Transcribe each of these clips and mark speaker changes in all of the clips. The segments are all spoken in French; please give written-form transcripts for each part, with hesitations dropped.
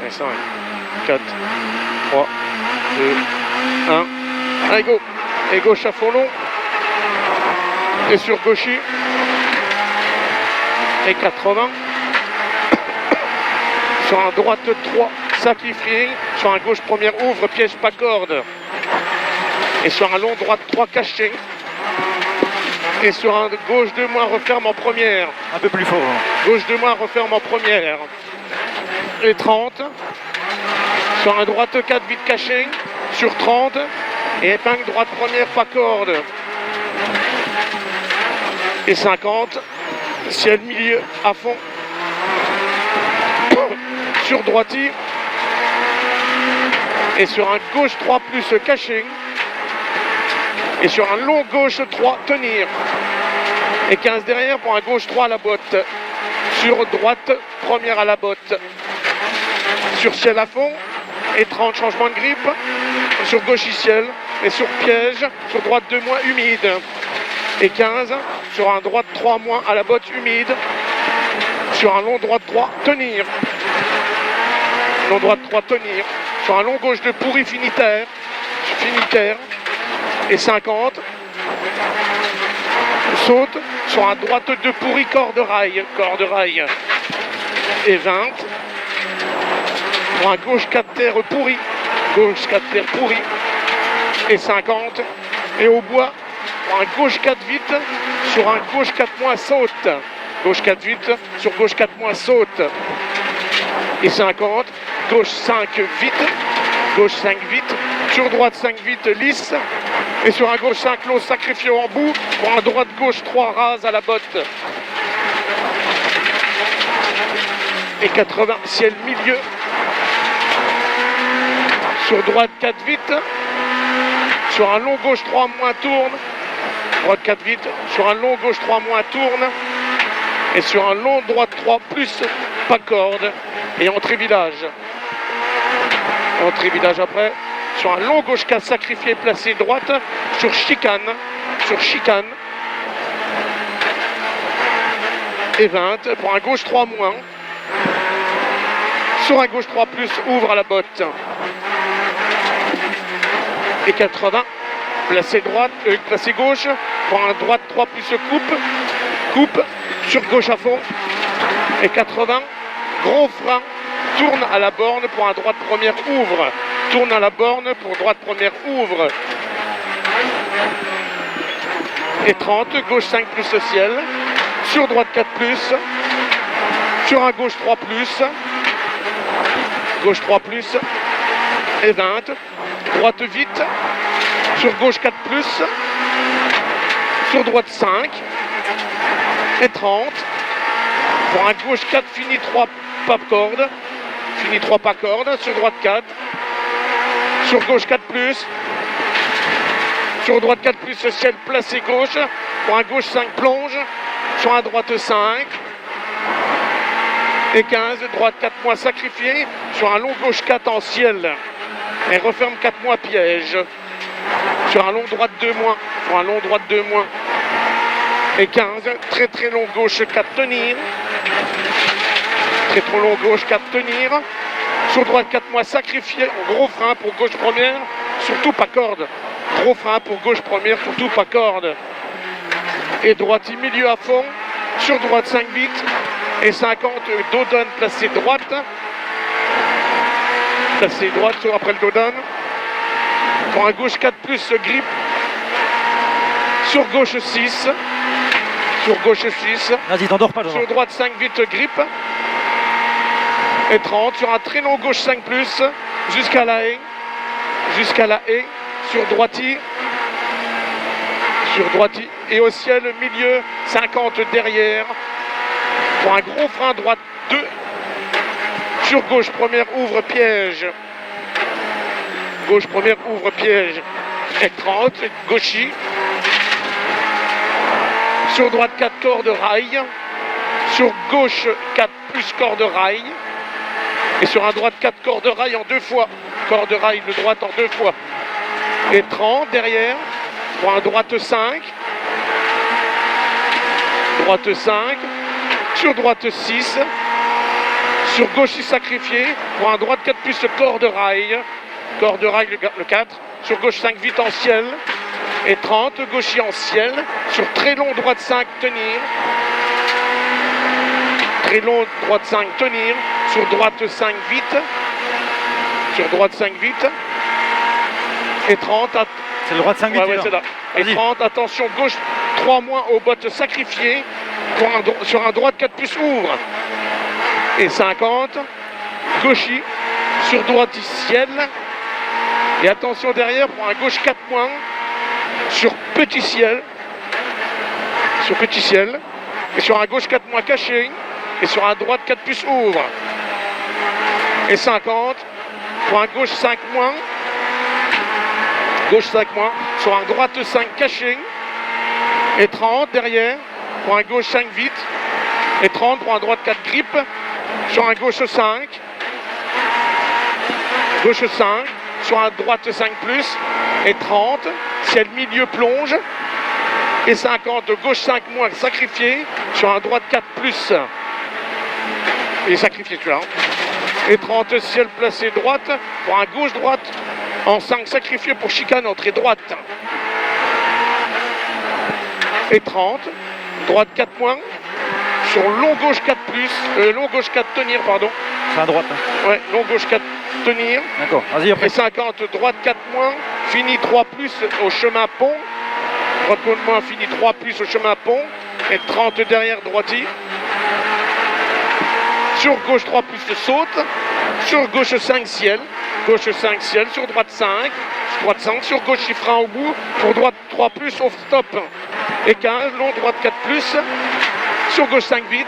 Speaker 1: et 5, 4, 3, 2, 1. Allez, go. Et gauche à fond long. Et sur gauchy. Et 80. Sur un droite 3, sacrifié. Sur un gauche première ouvre, piège pas corde. Et sur un long droite 3 caché. Et sur un gauche 2 moins referme en première.
Speaker 2: Un peu plus fort.
Speaker 1: Gauche 2 moins referme en première. Et 30. Sur un droite 4 vite caché. Sur 30. Et épingle droite première pas corde. Et 50. Ciel milieu à fond. Sur droiti. Et sur un gauche 3 plus caché. Et sur un long gauche 3 tenir. Et 15 derrière pour un gauche 3 à la botte. Sur droite première à la botte. Sur ciel à fond. Et 30 changement de grippe. Sur gauche ciel. Et sur piège. Sur droite 2 moins humide. Et 15 sur un droite 3 moins à la botte humide. Sur un long droite 3 tenir. Long droite 3 tenir. Sur un long gauche de pourri finitaire. Finitaire. Et 50. Saute. Sur un droite de pourri corde rail. Corde rail. Et 20. Pour un gauche 4 terre pourri. Gauche 4 terre pourri. Et 50. Et au bois. Pour un gauche 4 vite. Sur un gauche 4 moins saute. Gauche 4 vite. Sur gauche 4 moins saute. Et 50. Gauche 5 vite. Gauche 5 vite. Sur droite 5 vite lisse. Et sur un gauche 5 close sacrifié en bout. Pour un droite gauche 3 rase à la botte. Et 80 ciel milieu. Sur droite 4 vite. Sur un long gauche 3 moins tourne. Droite 4 vite. Sur un long gauche 3 moins tourne. Et sur un long droite 3 plus pas corde. Et entrée village. Entrée village après. Sur un long gauche 4 sacrifié placé droite. Sur chicane. Sur chicane. Et 20. Pour un gauche 3 moins. Sur un gauche 3 plus ouvre à la botte. Et 80. Placé droite, placé gauche. Pour un droite 3 plus coupe. Coupe. Sur gauche à fond. Et 80. Gros frein. Tourne à la borne pour un droite première ouvre. Tourne à la borne pour droite première ouvre. Et 30. Gauche 5 plus au ciel. Sur droite 4 plus. Sur un gauche 3 plus. Gauche 3 plus. Et 20. Droite vite. Sur gauche 4 plus. Sur droite 5. Et 30. Pour un gauche 4 fini 3 pas corde. Fini 3 pas corde. Sur droite 4. Sur gauche 4 plus. Sur droite 4 plus ciel placé gauche. Pour un gauche 5 plonge. Sur un droite 5. Et 15. Droite 4 moins sacrifié. Sur un long gauche 4 en ciel. Et referme 4 mois piège. Sur un long droite 2 moins. Sur un long droite 2 moins. Et 15. Très très long gauche 4 tenir. Très trop long gauche 4 tenir. Sur droite 4 mois sacrifié. Gros frein pour gauche première. Surtout pas corde. Gros frein pour gauche première. Surtout pas corde. Et droite milieu à fond. Sur droite 5 vite. Et 50. Dodone placé droite. Placé droite après le dodone. Pour un gauche 4 plus grippe. Sur gauche 6. Sur gauche 6.
Speaker 2: Vas-y, t'endors pas,
Speaker 1: sur droite 5 vite grippe. Et 30. Sur un très long gauche 5 plus. Jusqu'à la haie. Jusqu'à la haie. Sur droiti. Sur droiti. Et au ciel, milieu 50 derrière. Pour un gros frein droite 2. Sur gauche première ouvre piège. Gauche première ouvre piège. Et 30. Gauchy. Sur droite 4 corde rail. Sur gauche 4 plus corde rail. Et sur un droite 4 corde rail en 2 fois. Corde rail de droite en 2 fois. Et 30 derrière. Pour un droite 5. Droite 5. Sur droite 6. Sur gauche, 6 sacrifié. Pour un droite 4 plus corde rail. Corde rail le 4. Sur gauche, 5 vite en ciel. Et 30, gaucher en ciel. Sur très long, droite 5, tenir. Très long, droite 5, tenir. Sur droite 5, vite. Sur droite 5, vite. Et 30.
Speaker 2: C'est le droite 5 vite.
Speaker 1: Ouais, c'est là. Et 30, attention, gauche 3 moins aux bottes sacrifiées. Sur un droite 4 plus ouvre. Et 50. Gaucher. Sur droite ciel. Et attention derrière pour un gauche 4 moins. Sur petit ciel. Sur petit ciel. Et sur un gauche 4 moins caché. Et sur un droite 4 plus ouvre. Et 50. Pour un gauche 5 moins. Gauche 5 moins. Sur un droite 5 caché. Et 30 derrière. Pour un gauche 5 vite. Et 30 pour un droite 4 grippe. Sur un gauche 5. Gauche 5. Sur un droite 5 plus. Et 30. Ciel milieu plonge. Et 50. Gauche 5 moins sacrifié. Sur un droite 4 plus. Et sacrifié celui-là. Et 30. Ciel placé droite. Pour un gauche droite. En 5 sacrifié pour chicane entrée droite. Et 30. Droite 4 moins. Sur long gauche 4 plus. Long gauche 4 tenir, pardon.
Speaker 2: C'est à droite. Hein.
Speaker 1: Ouais, long gauche 4 tenir.
Speaker 2: D'accord, vas-y après.
Speaker 1: Et 50, droite 4 moins. Fini 3 plus au chemin pont. Droite moins, fini 3 plus au chemin pont. Et 30 derrière droiti. Sur gauche 3 plus saute. Sur gauche 5 ciel. Gauche 5 ciel. Sur droite 5. Droite 5. Sur gauche chiffre 1 au bout. Pour droite 3 plus au stop. Et 15. Long droite 4 plus. Sur gauche 5 vite.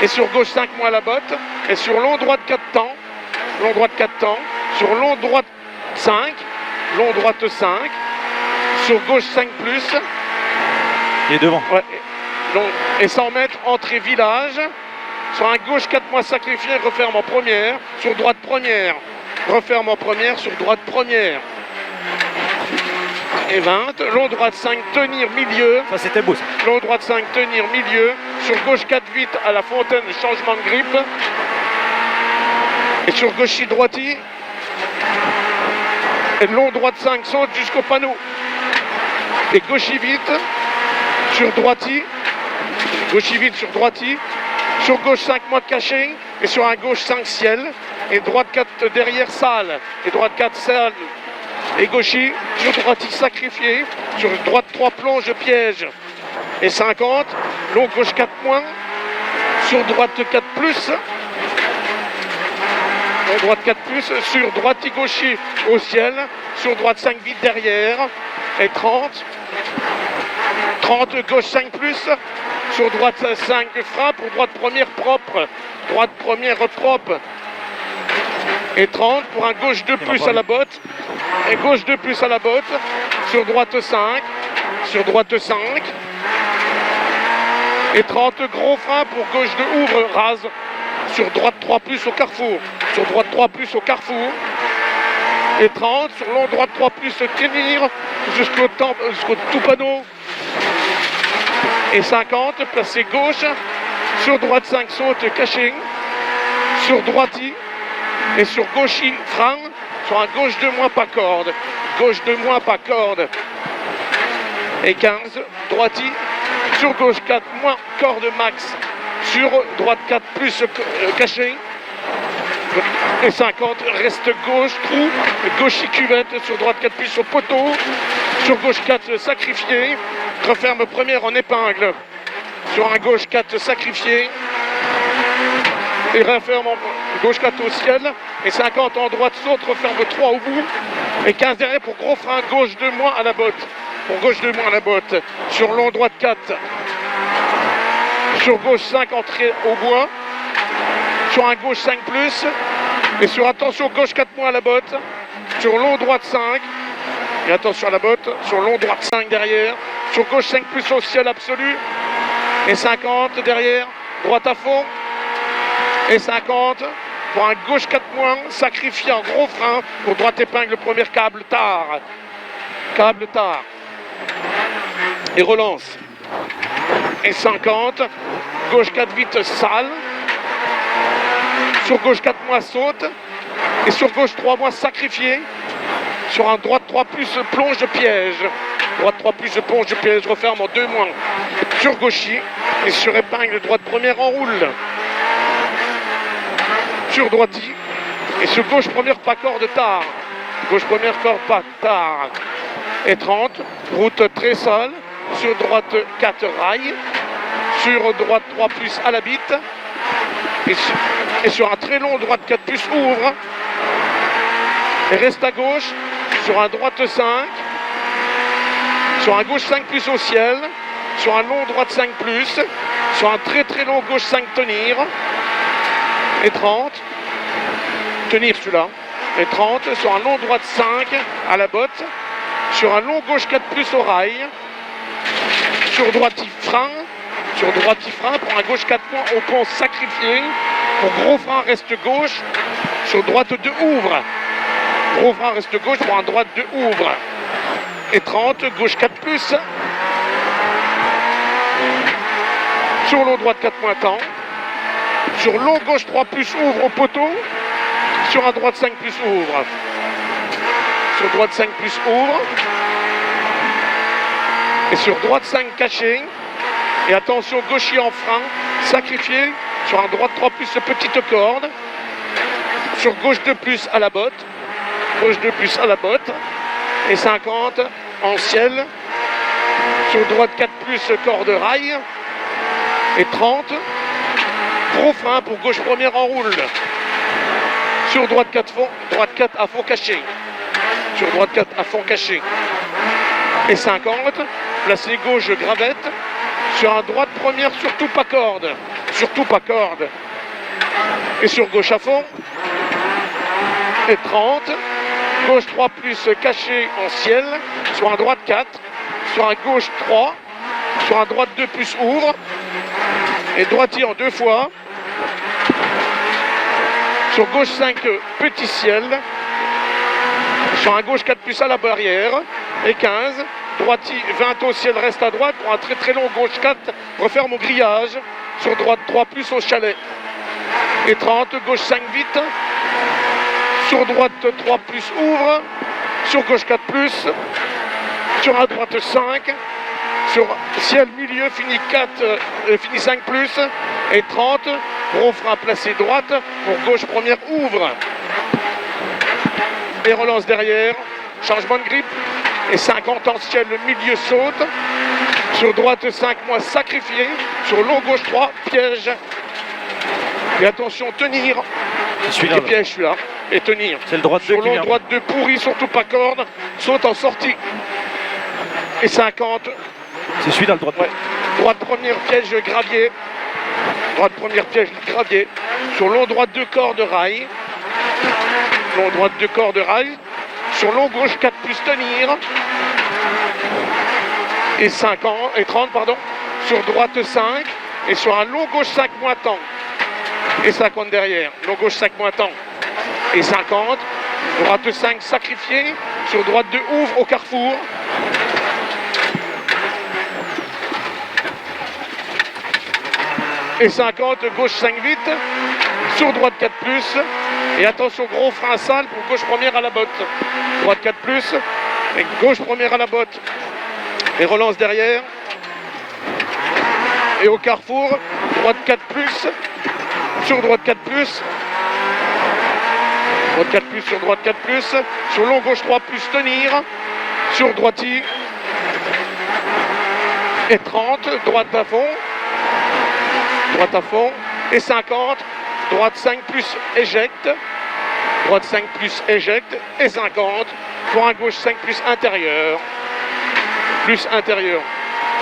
Speaker 1: Et sur gauche 5 moins la botte. Et sur long droite 4 temps. Long droite 4 temps. Sur long droite 5. Long droite 5. Sur gauche 5 plus.
Speaker 2: Et devant.
Speaker 1: Ouais. Et 100 mètres, entrée village. Sur un gauche 4 mois sacrifié, referme en première. Sur droite première. Referme en première, sur droite première. Et 20. Long droite 5, tenir milieu.
Speaker 2: Ça c'était beau ça.
Speaker 1: Long droite 5, tenir milieu. Sur gauche 4 vite à la fontaine, changement de grippe. Et sur gauche droiti. Et long droite 5 saute jusqu'au panneau. Et gauche vite. Sur droiti. Gauche vite sur droiti. Sur gauche 5 mois caché. Et sur un gauche 5 ciel. Et droite 4 derrière salle. Et droite 4 salle. Et gaucher, sur droite sacrifié, sur droite 3 plonge piège et 50, long gauche 4 moins, sur droite 4 plus, long droite 4 plus, sur droite gaucher au ciel, sur droite 5 vite derrière et 30, 30 gauche 5 plus, sur droite 5 frappe, pour droite première propre, droite première propre et 30 pour un gauche 2 plus à la botte. Et gauche 2 plus à la botte, sur droite 5, sur droite 5, et 30 gros frein pour gauche 2 ouvre, rase, sur droite 3 plus au carrefour, sur droite 3 plus au carrefour, et 30 sur long droite 3 plus tenir jusqu'au tout panneau, et 50 placé gauche, sur droite 5 saute caché, sur droiti, et sur gauche frein, sur un gauche 2 moins pas corde. Gauche 2 moins pas corde. Et 15, droiti. Sur gauche 4 moins corde max. Sur droite 4 plus caché. Et 50, reste gauche, trou. Gauche cuvette. Sur droite 4 plus au poteau. Sur gauche 4 sacrifié. Referme première en épingle. Sur un gauche 4 sacrifié. Et referme en gauche 4 au ciel. Et 50 en droite saute, referme 3 au bout. Et 15 derrière pour gros frein, gauche 2 moins à la botte. Pour gauche 2 moins à la botte. Sur long droite 4. Sur gauche 5, entrée au bois. Sur un gauche 5 plus. Et sur attention, gauche 4 moins à la botte. Sur long droite 5. Et attention à la botte. Sur long droite 5 derrière. Sur gauche 5 plus au ciel absolu. Et 50 derrière. Droite à fond. Et 50 pour un gauche 4 moins, sacrifié en gros frein pour droite épingle, premier câble tard. Câble tard. Et relance. et 50. Gauche 4 vite, sale. Sur gauche 4 moins, saute. Et sur gauche 3 moins, sacrifié. Sur un droite 3 plus, plonge de piège. Droite 3 plus, plonge de piège, referme en 2 moins. Sur gauchy. Et sur épingle, droite première, enroule. Sur droiti. Et sur gauche première, pas corde tard. Gauche première, corde pas tard. Et 30. Route très sale. Sur droite 4 rails. Sur droite 3 plus à la bite. Et sur un très long droite 4 plus ouvre. Et reste à gauche. Sur un droite 5. Sur un gauche 5 plus au ciel. Sur un long droite 5 plus. Sur un très très long gauche 5 tenir. Et 30. Tenir celui-là. Et 30. Sur un long droite 5 à la botte. Sur un long gauche 4 plus au rail. Sur droite frein. Sur droite frein pour un gauche 4 points au pont sacrifié. Pour gros frein reste gauche. Sur droite 2 ouvre. Gros frein reste gauche pour un droite 2 ouvre. Et 30. Gauche 4 plus. Sur long droite 4 points temps. Sur long gauche 3 plus ouvre au poteau. Sur un droite 5 plus ouvre. Sur droite 5 plus ouvre. Et sur droite 5 caché. Et attention, gaucher en frein, sacrifié. Sur un droite 3 plus, petite corde. Sur gauche 2 plus à la botte. Gauche 2 plus à la botte. Et 50 en ciel. Sur droite 4 plus, corde rail. Et 30. Gros frein pour gauche première, enroule. Sur droite 4 fond, droite 4 à fond caché. Sur droite 4 à fond caché. Et 50. Placé gauche gravette. Sur un droite première, surtout pas corde. Surtout pas corde. Et sur gauche à fond. Et 30. Gauche 3 plus caché en ciel. Sur un droite 4. Sur un gauche 3. Sur un droite 2 plus ouvre. Et droitier en 2 fois. Sur gauche 5 petit ciel. Sur un gauche 4 plus à la barrière. Et 15. Droitier 20 au ciel reste à droite. Pour un très très long gauche 4 referme au grillage. Sur droite 3 plus au chalet. Et 30. Gauche 5 vite. Sur droite 3 plus ouvre. Sur gauche 4 plus. Sur un droite 5. Sur ciel milieu finit 4, finit 5 plus. Et 30. Gros frein placé droite. Pour gauche première ouvre. Et relance derrière. Changement de grippe. Et 50 en ciel, le milieu saute. Sur droite 5 mois sacrifié. Sur long gauche 3, piège. Et attention, tenir.
Speaker 2: Celui-là.
Speaker 1: Et piège celui-là. Et tenir.
Speaker 2: C'est le droite 2
Speaker 1: sur long droite 2 pourri, surtout pas corde. Saute en sortie. Et 50.
Speaker 2: C'est celui-là le droite.
Speaker 1: Ouais. Droite première piège gravier. Droite première piège gravier. Sur long droite 2 cordes rail. Long droite 2 cordes rail. Sur long gauche 4 plus tenir. Et 50, et 30 pardon. Sur droite 5. Et sur un long gauche 5 moins temps. Et 50 derrière. Long gauche 5 moins temps. Et 50. Droite 5 sacrifié. Sur droite 2 ouvre au carrefour. Et 50, gauche 5 vite. Sur droite 4 plus. Et attention, gros frein sale pour gauche première à la botte. Droite 4 plus. Et gauche première à la botte. Et relance derrière. Et au carrefour, droite 4 plus. Sur droite 4 plus. Droite 4 plus sur droite 4 plus. Sur long gauche 3 plus tenir. Sur droitier. Et 30, droite à fond. Droite à fond. Et 50. Droite 5 plus éjecte. Droite 5 plus éjecte. Et 50. Pour un gauche 5 plus intérieur. Plus intérieur.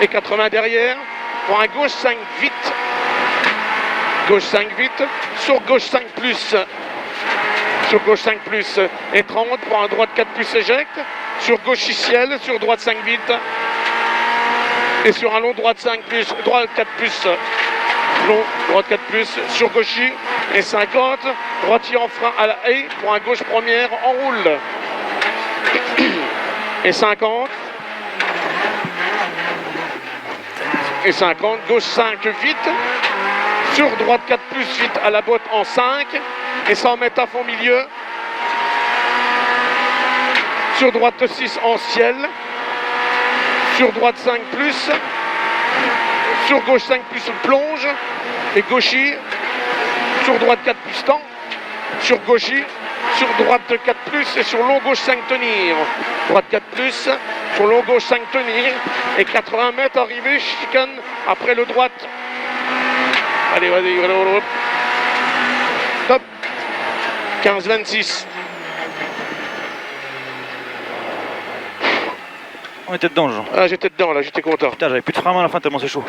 Speaker 1: Et 80 derrière. Pour un gauche 5 vite. Gauche 5 vite. Sur gauche 5 plus. Sur gauche 5 plus. Et 30. Pour un droite 4 plus éjecte. Sur gauche ciel. Sur droite 5 vite. Et sur un long droite 5 plus. Droite 4 plus. Long, droite 4 plus, sur gauchy, et 50, droitier en frein à la haie, pour un gauche première, enroule. Et 50. et 50. Gauche 5 vite. Sur droite 4 plus vite à la botte en 5. Et 100 mètres à fond milieu. Sur droite 6 en ciel. Sur droite 5 plus. Sur gauche 5 plus plonge. Et gauchy. Sur droite 4 plus temps. Sur gauchy. Sur droite 4 plus et sur long gauche 5 tenir. Droite 4 plus. Sur long gauche 5 tenir. Et 80 mètres arrivé. Chicane après le droite. Allez, vas-y. Top. 15-26.
Speaker 2: On était dedans, Jean.
Speaker 1: Ah, j'étais dedans là, j'étais content.
Speaker 2: Putain, j'avais plus de frein à main à la fin tellement c'est chaud.